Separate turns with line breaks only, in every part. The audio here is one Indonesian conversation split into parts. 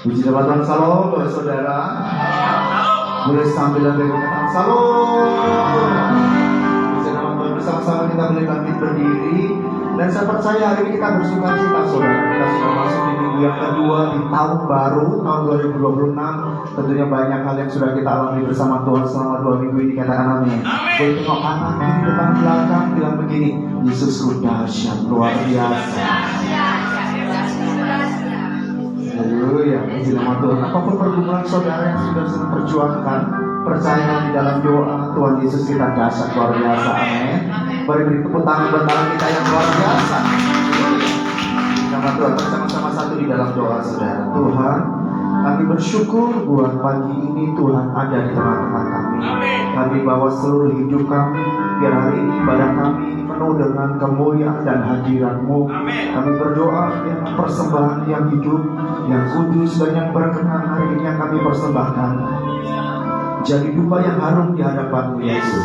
Puji Tuhan, salam buat saudara. Boleh sambil katakan salam. Puji Tuhan, bersama-sama kita boleh bangkit berdiri. Dan saya percaya hari ini kita bersuka cita, saudara. Kita sudah masuk di minggu yang kedua di tahun baru, tahun 2026. Tentunya banyak hal yang sudah kita alami bersama Tuhan selama 2 minggu ini. Katakan amin. Boleh tengok kanan, kiri, depan, belakang, bilang begini: Yesus dahsyat, luar biasa. Haleluya, puji nama Tuhan. Apapun pergumulan saudara yang sudah sedang perjuangkan, percaya di dalam doa Tuhan Yesus kita dahsyat, luar biasa. Amin. Beri tepuk tangan buat Tuhan kita yang luar biasa. Nama Tuhan, bersama-sama satu di dalam doa saudara. Tuhan, kami bersyukur buat pagi ini Tuhan ada di tengah-tengah kami. Kami bawa seluruh hidup kami, biar hari ini ibadah kami penuh dengan kemuliaan dan hadirat-Mu. Kami berdoa yang persembahan yang hidup, yang kudus dan yang berkenan hari ini yang kami persembahkan jadi dupa yang harum di hadapan-Mu Yesus.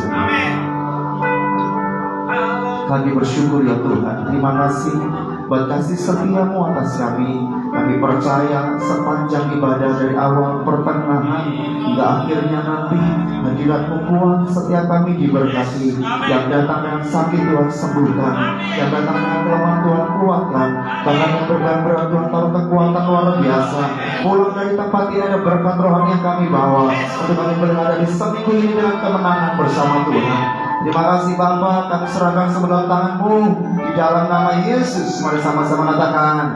Kami bersyukur ya Tuhan. Terima kasih buat kasih setia-Mu atas kami. Kami percaya sepanjang ibadah dari awal pertengahan hingga akhirnya nanti hadirat-Mu kuat, setiap kami diberkati. Yang datang dengan sakit Tuhan sembuhkan, yang datang dengan kelemahan Tuhan kuatkan, bahkan yang berat Tuhan taruh kekuatan luar biasa. Pulang dari tempat ini ada berkat rohani yang kami bawa untuk kami berada di seminggu ini dengan kemenangan bersama Tuhan. Terima kasih Bapa, kami serahkan sebelah tangan-Mu di dalam nama Yesus. Mari sama-sama katakan amin.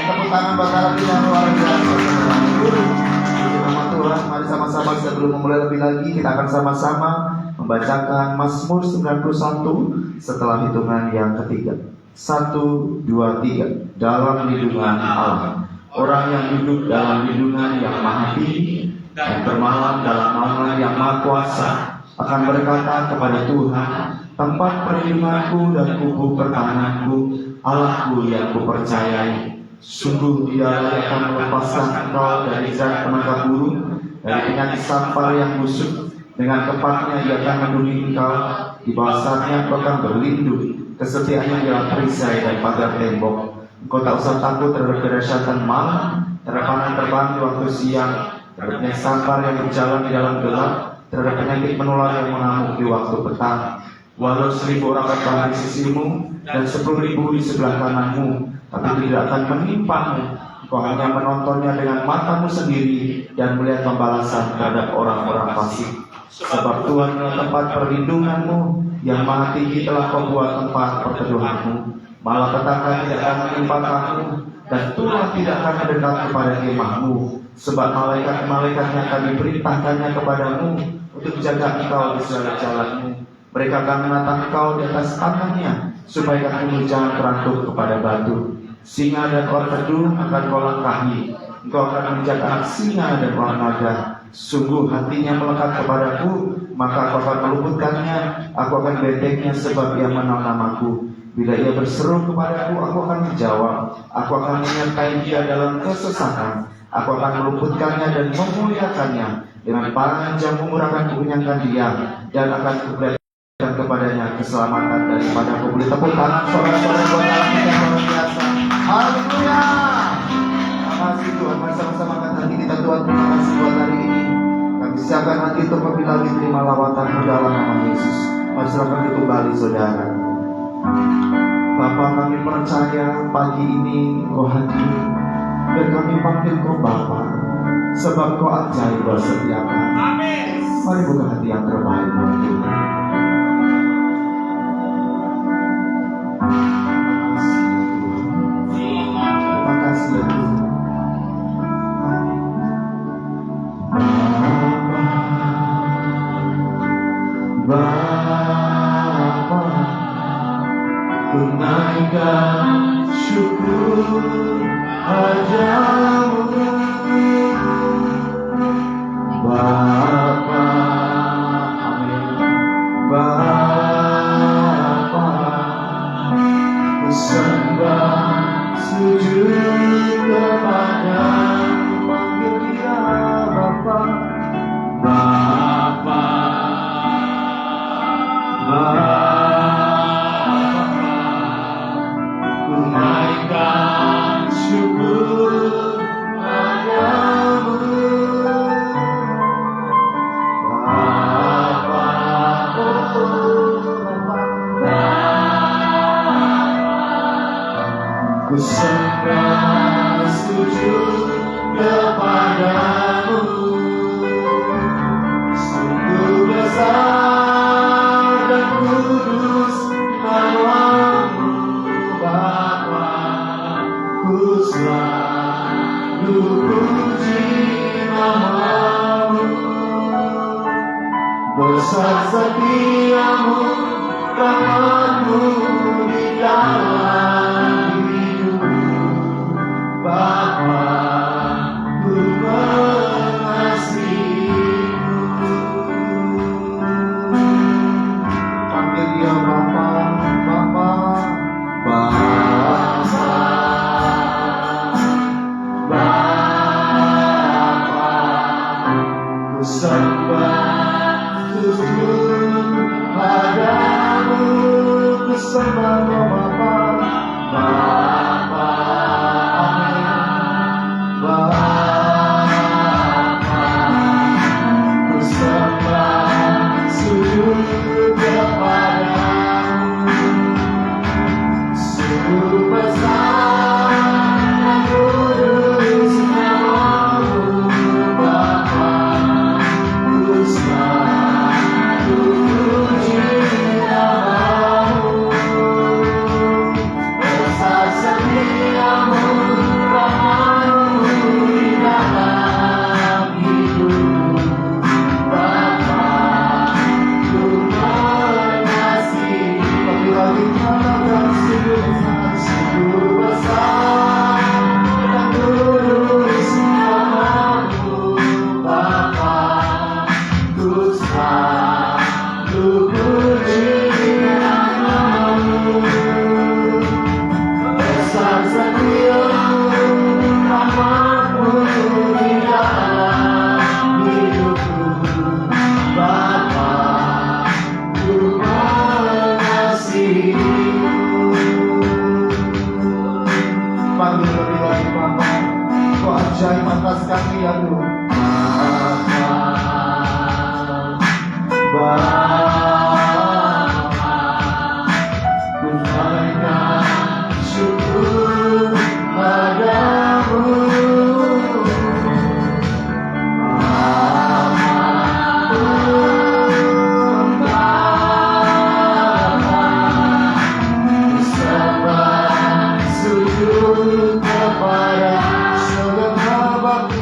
Tepuk tangan buat kita yang luar biasa. Di nama Tuhan, mari sama-sama sebelum memulai lebih lagi kita akan sama-sama membacakan Mazmur 91 setelah hitungan yang ketiga. 1, 2, 3. Dalam lindungan Allah. Orang yang duduk dalam lindungan yang maha tinggi dan bermalam dalam naungan yang maha kuasa akan berkata kepada Tuhan, tempat perlindunganku dan kubu pertahananku, Allahku yang kupercayai. Sungguh Dia akan melepaskan engkau dari zat penangkap burung, dari penyakit sampar yang busuk. Dengan tepatnya Ia akan melindungi engkau, di bawah sayapnya engkau akan berlindung. Kesetiaannya ialah perisai dan pagar tembok. Engkau tak usah takut terhadap kedahsyatan malam, terhadap panah terbang di waktu siang, terhadap penyakit sampar yang berjalan di dalam gelap, terhadap penyakit menular yang mengamuk di waktu petang. Walau 1000 orang bertahan di sisimu dan 10.000 di sebelah kananmu, tapi itu tidak akan menimpamu. Kau hanya menontonnya dengan matamu sendiri dan melihat pembalasan terhadap orang-orang fasik. Sebab Tuhan adalah tempat perlindunganmu, yang maha tinggi telah kau buat tempat perteduhanmu. Malapetaka tidak akan menimpa kamu, dan Tuhan tidak akan mendekat kepada kemahmu. Sebab malaikat-malaikatnya akan diperintahkannya kepadamu untuk menjaga engkau di segala jalanmu. Mereka akan menatang engkau di atas tangannya, supaya kamu jangan terantuk kepada batu. Singa dan ular kedung akan kau langkahi. Engkau akan menjaga anak singa dan ular naga. Sungguh hatinya melekat kepadaku, maka aku akan meluputkannya. Aku akan bentengnya sebab ia mengenal namaku. Bila ia berseru kepadaku, aku akan menjawab. Aku akan menyertai dia dalam kesesatan. Aku akan meluputkannya dan memuliakannya. Dengan panjang umur akan kukenyangkan dia, dan akan kuperlihatkan kepadanya keselamatan daripada aku. Beri tepuk tangan sorak-sorai buat Allah yang luar biasa. Haleluya. Terima kasih Tuhan. Mari sama-sama angkat hati kita Tuhan. Terima kasih buat hari ini. Kami siapkan hati untuk lebih lagi terima lawatan-Mu dalam nama Yesus. Mari serahkan itu kembali saudara. Bapa, kami percaya pagi ini Kau hadir, dan kami panggil Kau Bapa, sebab Kau ajaib luar setiap kami. Amin. Mari buka hati yang terbaik buat Tuhan. Terima kasih ya Tuhan. Bapa, tunaikan syukur padamu. Bapa, sujud kepadamu. Sungguh besar dan kudus namamu Bapa, ku selalu puji namamu. Besar setiamu, rahmatmu di dalam hidupku Bapa, ku mengasihimu. Panggil dia Bapa, Bapa, Bapa, Bapa, ku sembah sujud padamu, ku sembah Bapa, Bapa, amin, Bapa, ku sembah sujud kepadamu. Sungguh besar dan kudus namamu Bapa, ku selalu puji namamu. Besar setiamu, rahmatmu di dalam hidupku Bapa, ku mengasihi. Lagi-lagi katakan sungguh besar dan kudus namamu Bapa, ku selalu puji namamu. Besar setiamu, rahmatmu di dalam hidupku Bapa, ku mengasihimu. Panggil lebih lagi Bapa, kau ajaib atas kami ya Tuhan. Bapa, ku naikkan syukur padamu. Sujud kepada segala bakti,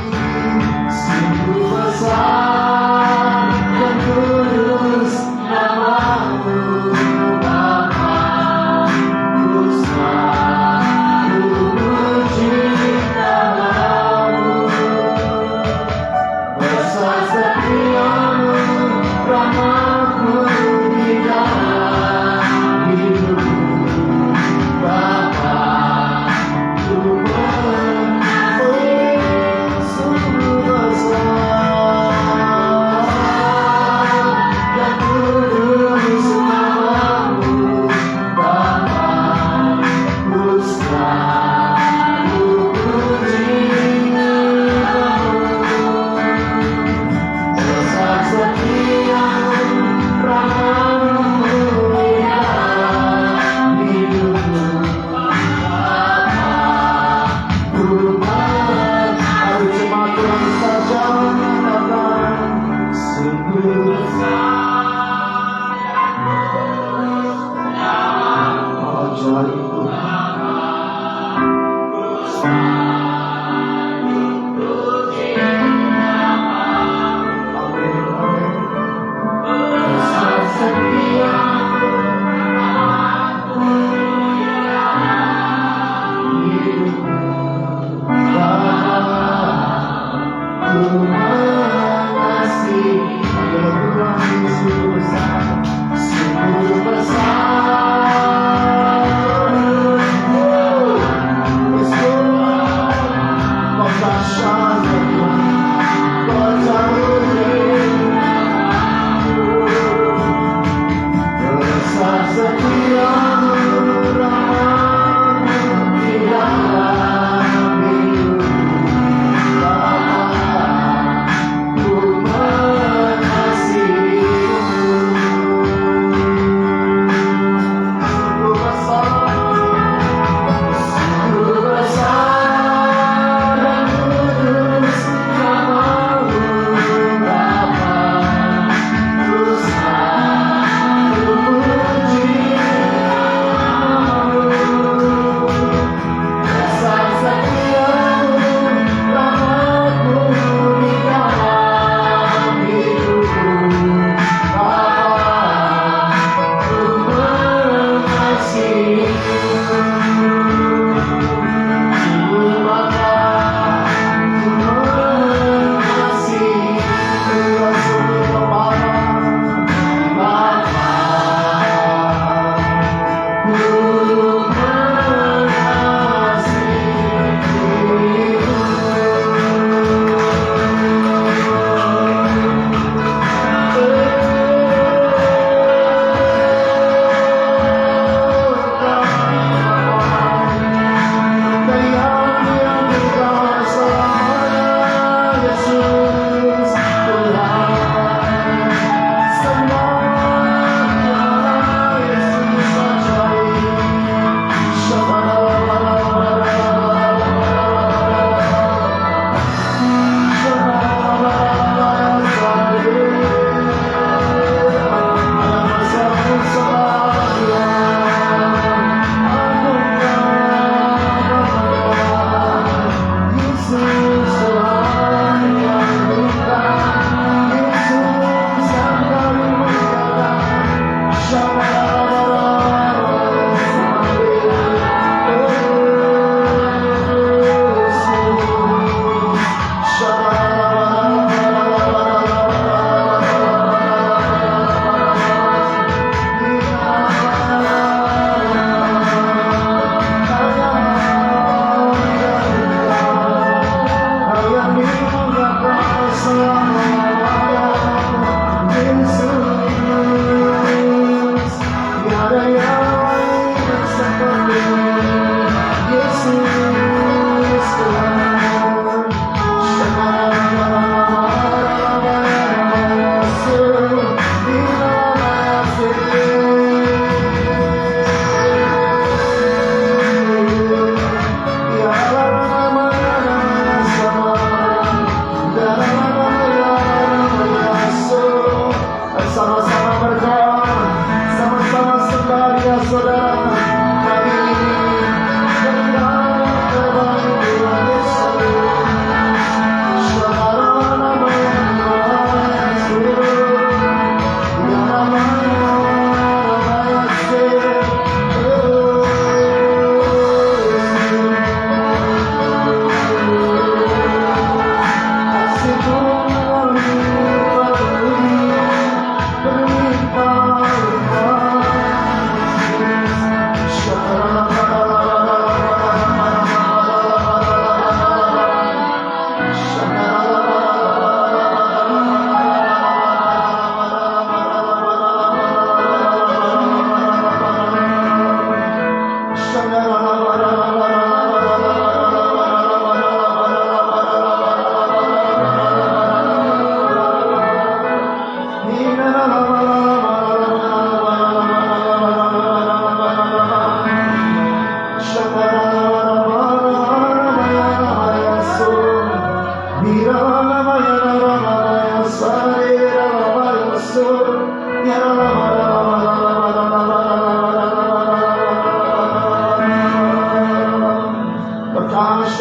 sungguh besar dan kudus namamu Bapa, ku selalu puji namamu. Besar setiamu, rahmatmu di dalam hidupku Bapa, Sungguh besar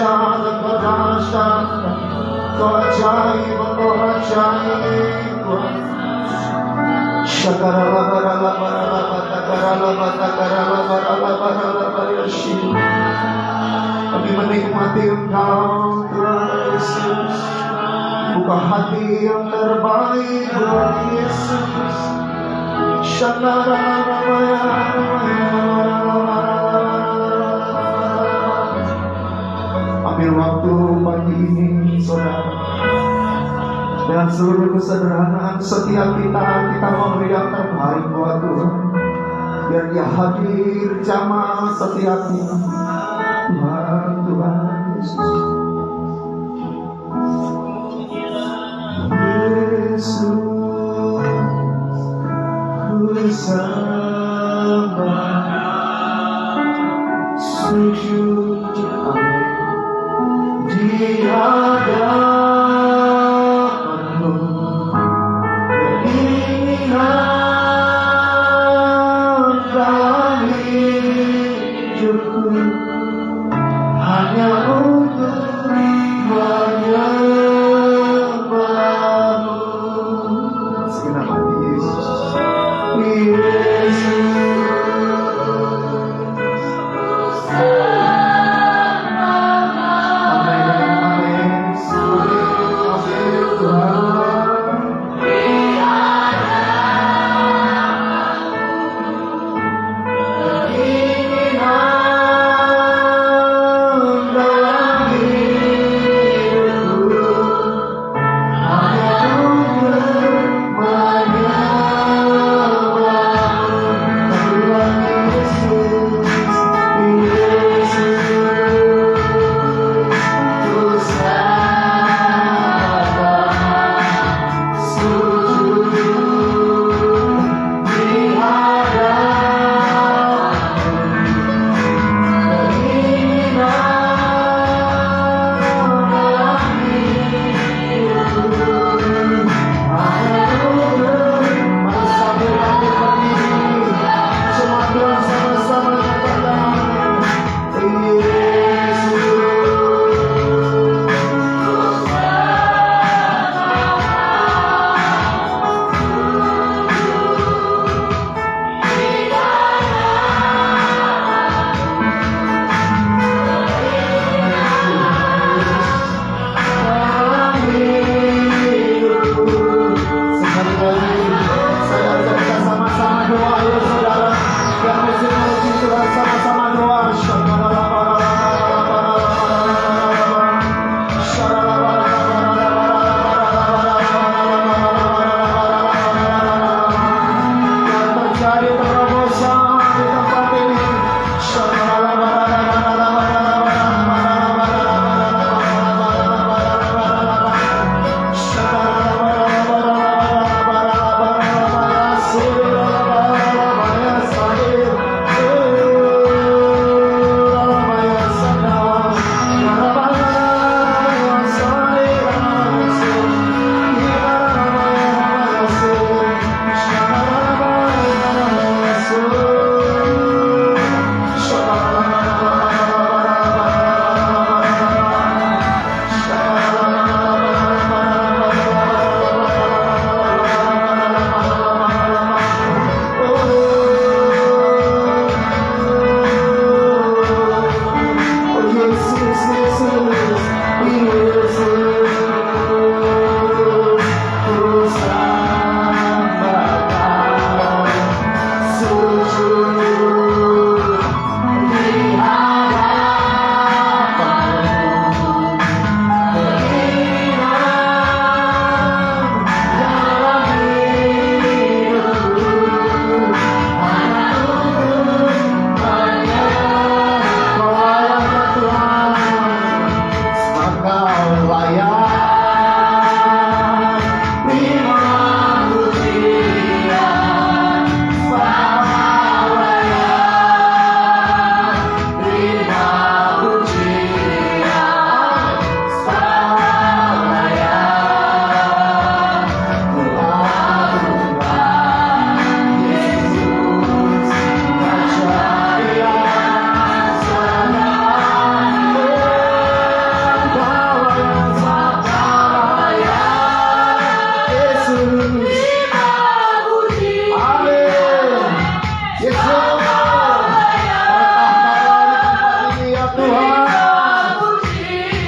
dahsyat, Engkau dahsyat, Engkau ajaib, Engkau ajaib, Tuhan. Kami menikmati Engkau, Tuhan Yesus. Buka hati yang terbaik buat Yesus. Ambil waktu pagi ini, saudara, dengan seluruh kesederhanaan setiap kita memberi yang terbaik buat Tuhan. Biar Dia hadir jamaah setiap kita. Tuhan Yesus. Yesus, ku sembah, sujud di hadapan-Mu, keinginan dalam hidupku hanya untuk menyembah-Mu. Segenap hati Yesus, Yesus. Amin, amin.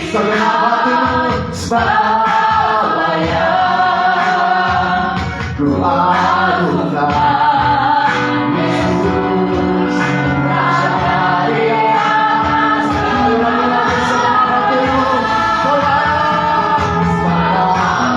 segenap hatimu sebagai layan. Ku adukan Yesus, Raja dari atas. Lagi segenap hatimu pelayan sebagai layan.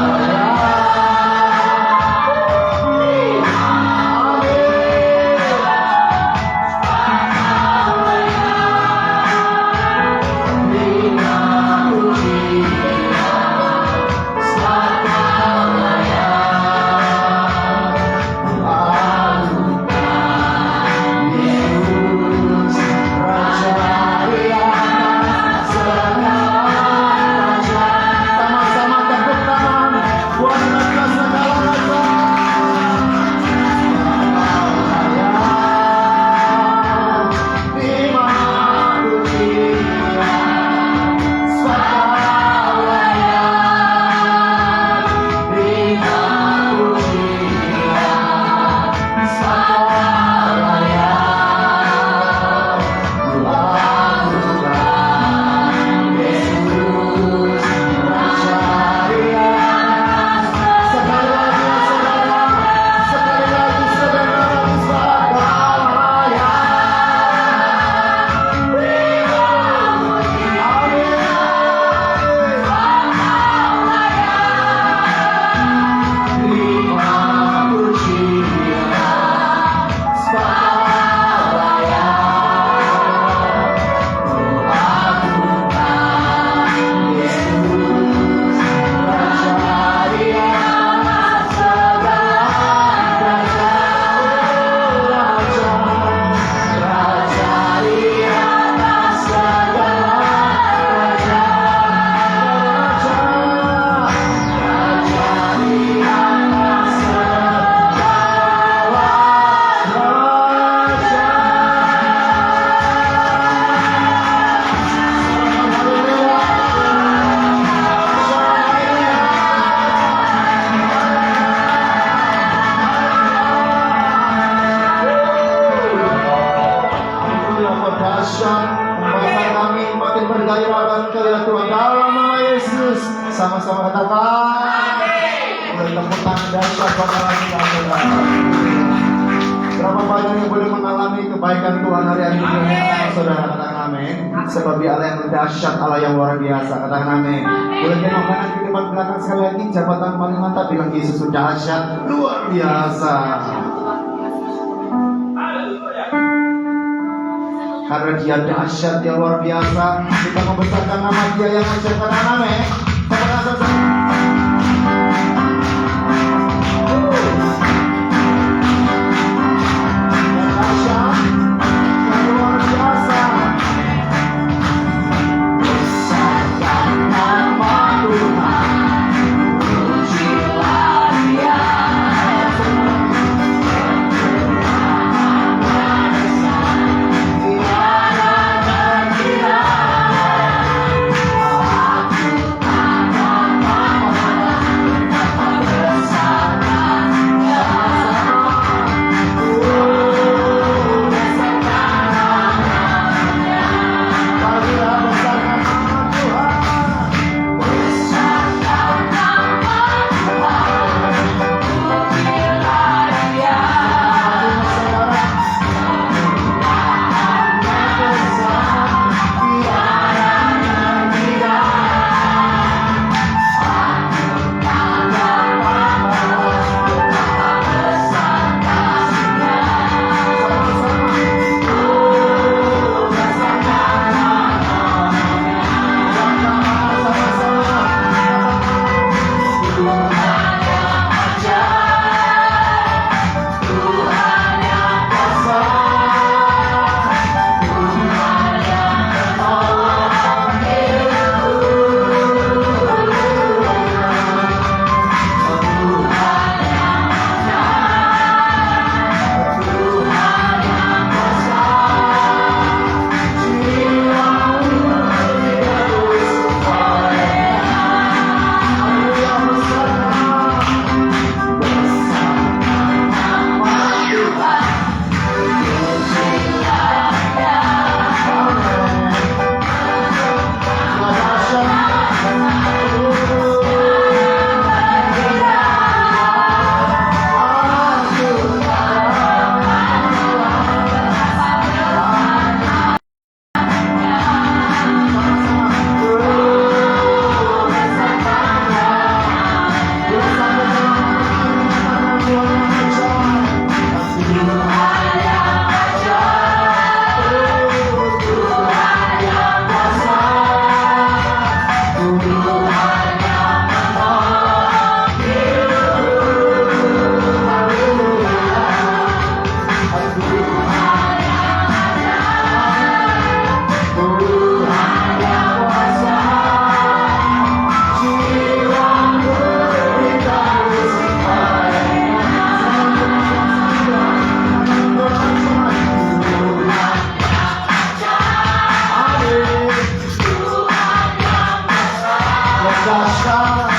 Sama-sama tepuk tangan buat mereka segala rasa. Membuat kami makin bergairah dan kalian Tuhan dalam nama Yesus. Sama-sama katakan. Boleh tepuk tangan dahsyat pada kita, saudara. Berapa banyak yang boleh mengalami kebaikan Tuhan hari-hari ini, saudara, katakan amin. Sebab Dia Allah yang dahsyat, Allah yang luar biasa, katakan amin. Boleh tengok kanan di depan belakang sekali lagi, jabatan paling mantap bilang Yesus sudah dahsyat, luar biasa. Karena Dia dahsyat, Dia luar biasa, kita membesarkan nama Dia yang menjadikan amin. dahsyat.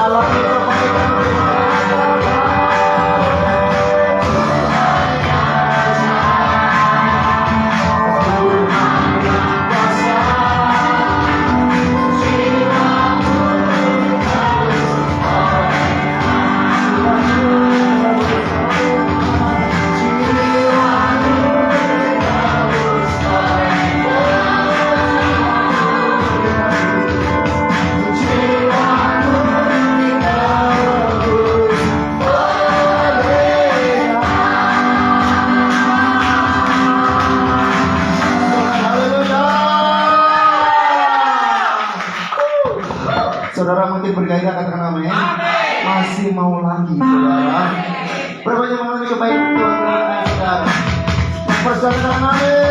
Alami kebaikan Saudara mungkin bergairah, katakan amin. Masih mau lagi, saudara. Berapa yang mengalami kebaikan Tuhan dalam saudara? Persaudara amin.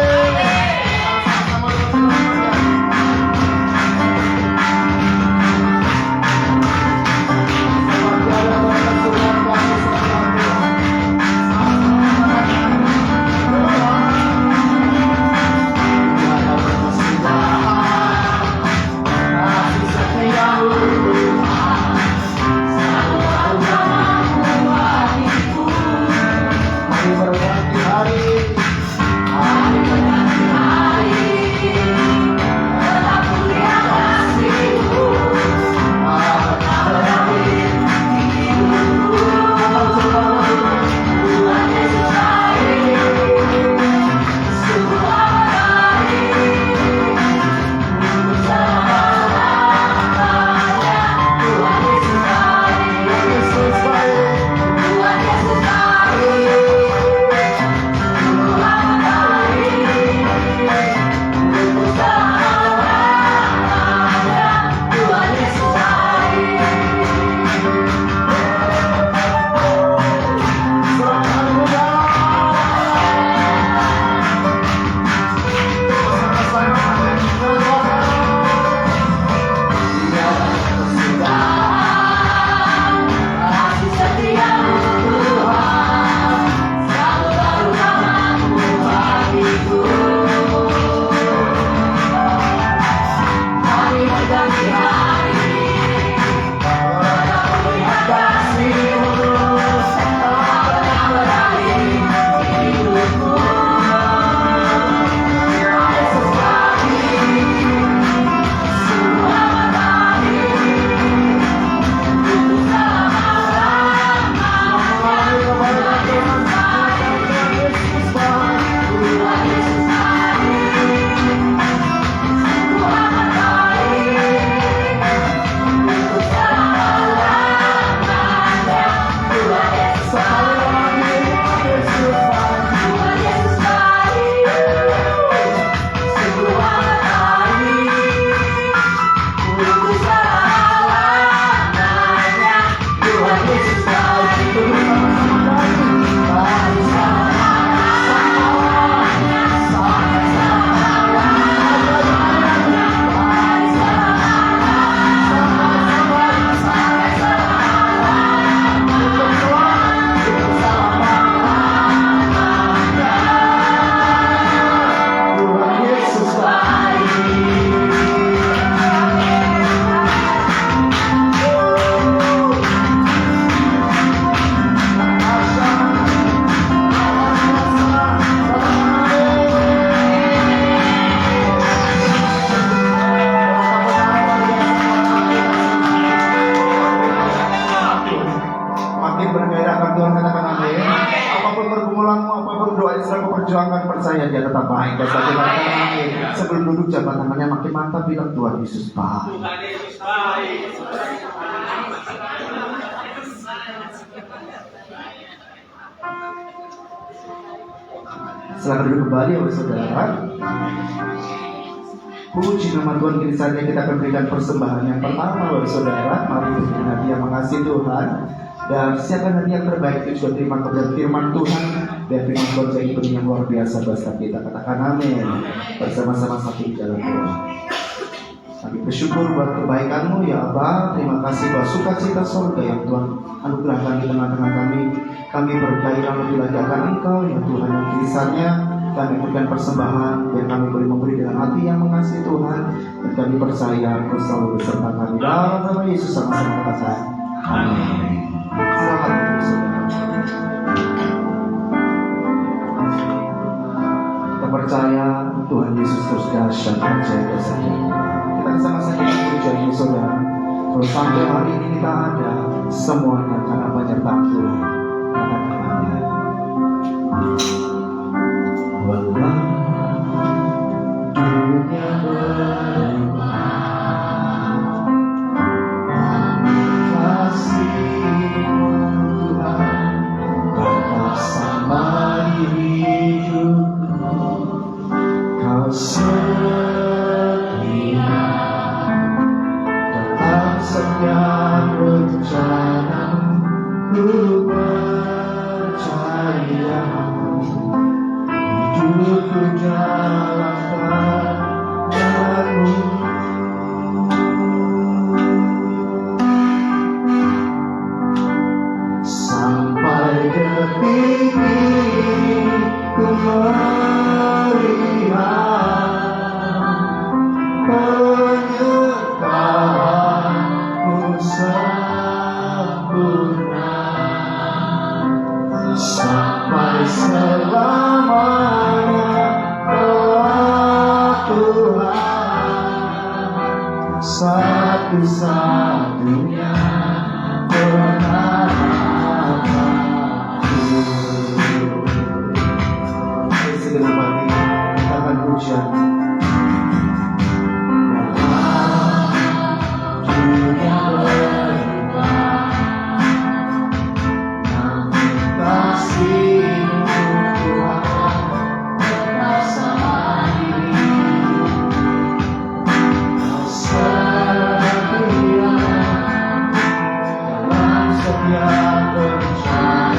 perjuangan, percaya dia tetap baik. Dan sebelum duduk jabat tangannya makin mantap, bilang Tuhan Yesus baik. Silakan duduk kembali oleh saudara. Puji nama Tuhan, kini saatnya kita akan berikan persembahan yang pertama oleh saudara. Mari berikan hadiah mengasihi Tuhan. Dan siapkan hadiah yang terbaik itu juga terima kepada firman Tuhan. Dan firman Tuhan jadi benih yang luar biasa bagi kita. Katakan amin. Bersama-sama satu di dalam Tuhan. Kami bersyukur buat kebaikan-Mu ya Abah. Terima kasih buat sukacita surga yang Tuhan anugerahkan di tengah-tengah kami. Kami bergairah lebih lagi akan Engkau ya Tuhan, yang kirisannya kami berikan persembahan dan kami boleh memberi dengan hati yang mengasihi. Tuhan, dan kami percaya Engkau selalu beserta kami. Dalam nama Yesus sama-sama katakan amin. Selamat duduk, saudara. Kita percaya Tuhan Yesus terus dahsyat menjaga saya. Kita sama-sama pujian ini, saudara. Kalau sampai hari ini kita ada, semuanya karena penyertaan Tuhan. Katakan amin. Walau dunia berubah, kasih-Mu Tuhan tetap sama di hidupku. Kau setia, tetap setia rencana-Mu, percaya. Hidupku dalam tangan-Mu. Sampai detik ini ku melihat penyertaan-Mu sempurna. Sampai selamanya Tuhan, satu-satunya pengharapanku. Segenap hati kita akan pujian. Dunia berubah, namun kasih-Mu Tuhan tetap sama di hidupku. Kau setia dalam setiap rencana.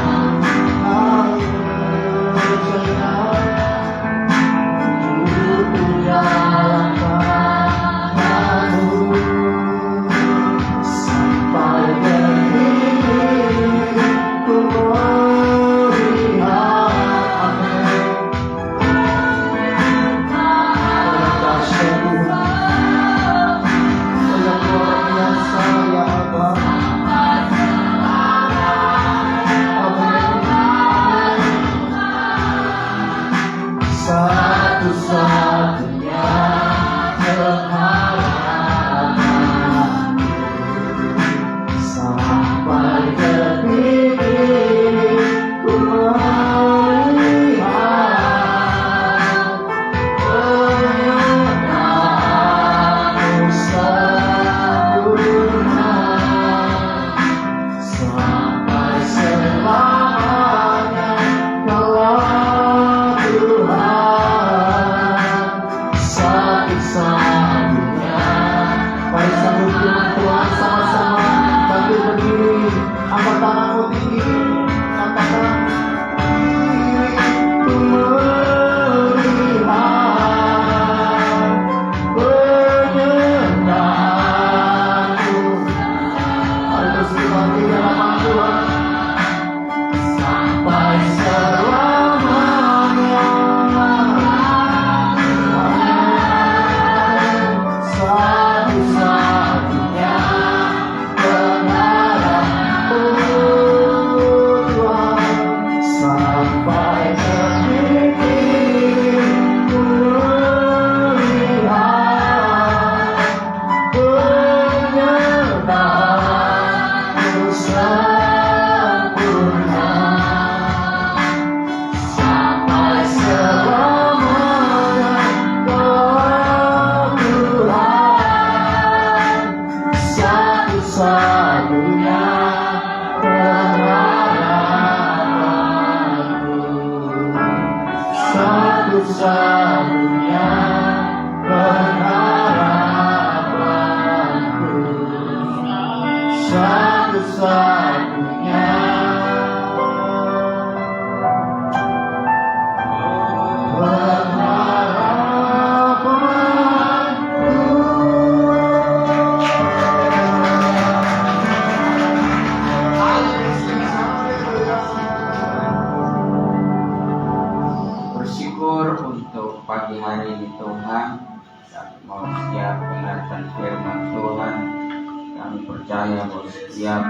percaya bahwa setiap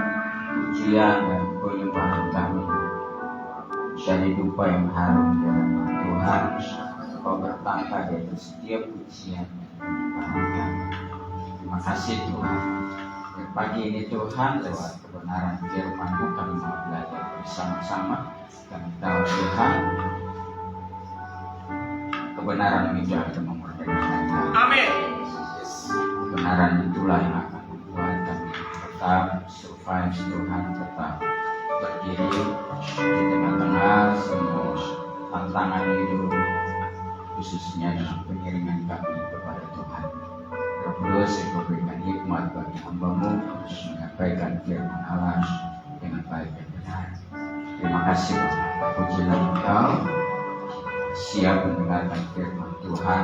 pujian dan penyembahan kami dari dupa yang harum dalam Tuhan, Kau bertata di atas setiap pujian dan penyembahan kami. Terima kasih Tuhan. Dan pagi ini Tuhan, lewat kebenaran firman-Mu kami mau belajar bersama-sama. Kami tahu Tuhan, kebenaran itu akan memerdekakan kami. Amin. Kebenaran itulah yang akan membuat kami tetap survive Tuhan, tetap berdiri di tengah-tengah semua tantangan hidup, khususnya dalam pengiringan kami kepada Tuhan. Terus Engkau berikan hikmat bagi hamba-Mu untuk menyampaikan firman Allah dengan baik dan benar. Terima kasih Bapak. Pujilah Engkau siap mendengarkan firman Tuhan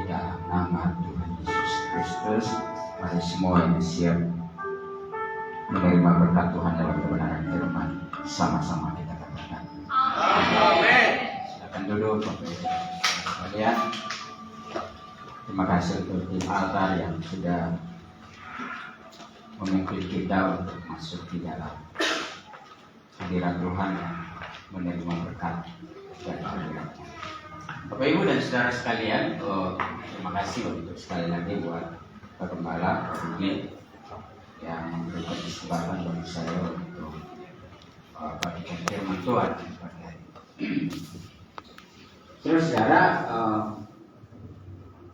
di dalam nama Tuhan Yesus Kristus. Mari semua yang siap menerima berkat Tuhan dalam kebenaran firman, sama-sama kita katakan amin. Silakan duduk Bapak Ibu sekalian. Terima kasih untuk tim altar yang sudah memimpin kita untuk masuk di dalam hadirat Tuhan dan menerima berkat dan hadiratnya. Bapak Ibu dan saudara sekalian, terima kasih untuk sekali lagi buat Pak Gembala, Pak Budi yang memberikan kesempatan bagi saya untuk bagikan firman Tuhan pada hari ini. Saudara,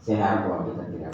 saya harap bahwa kita tidak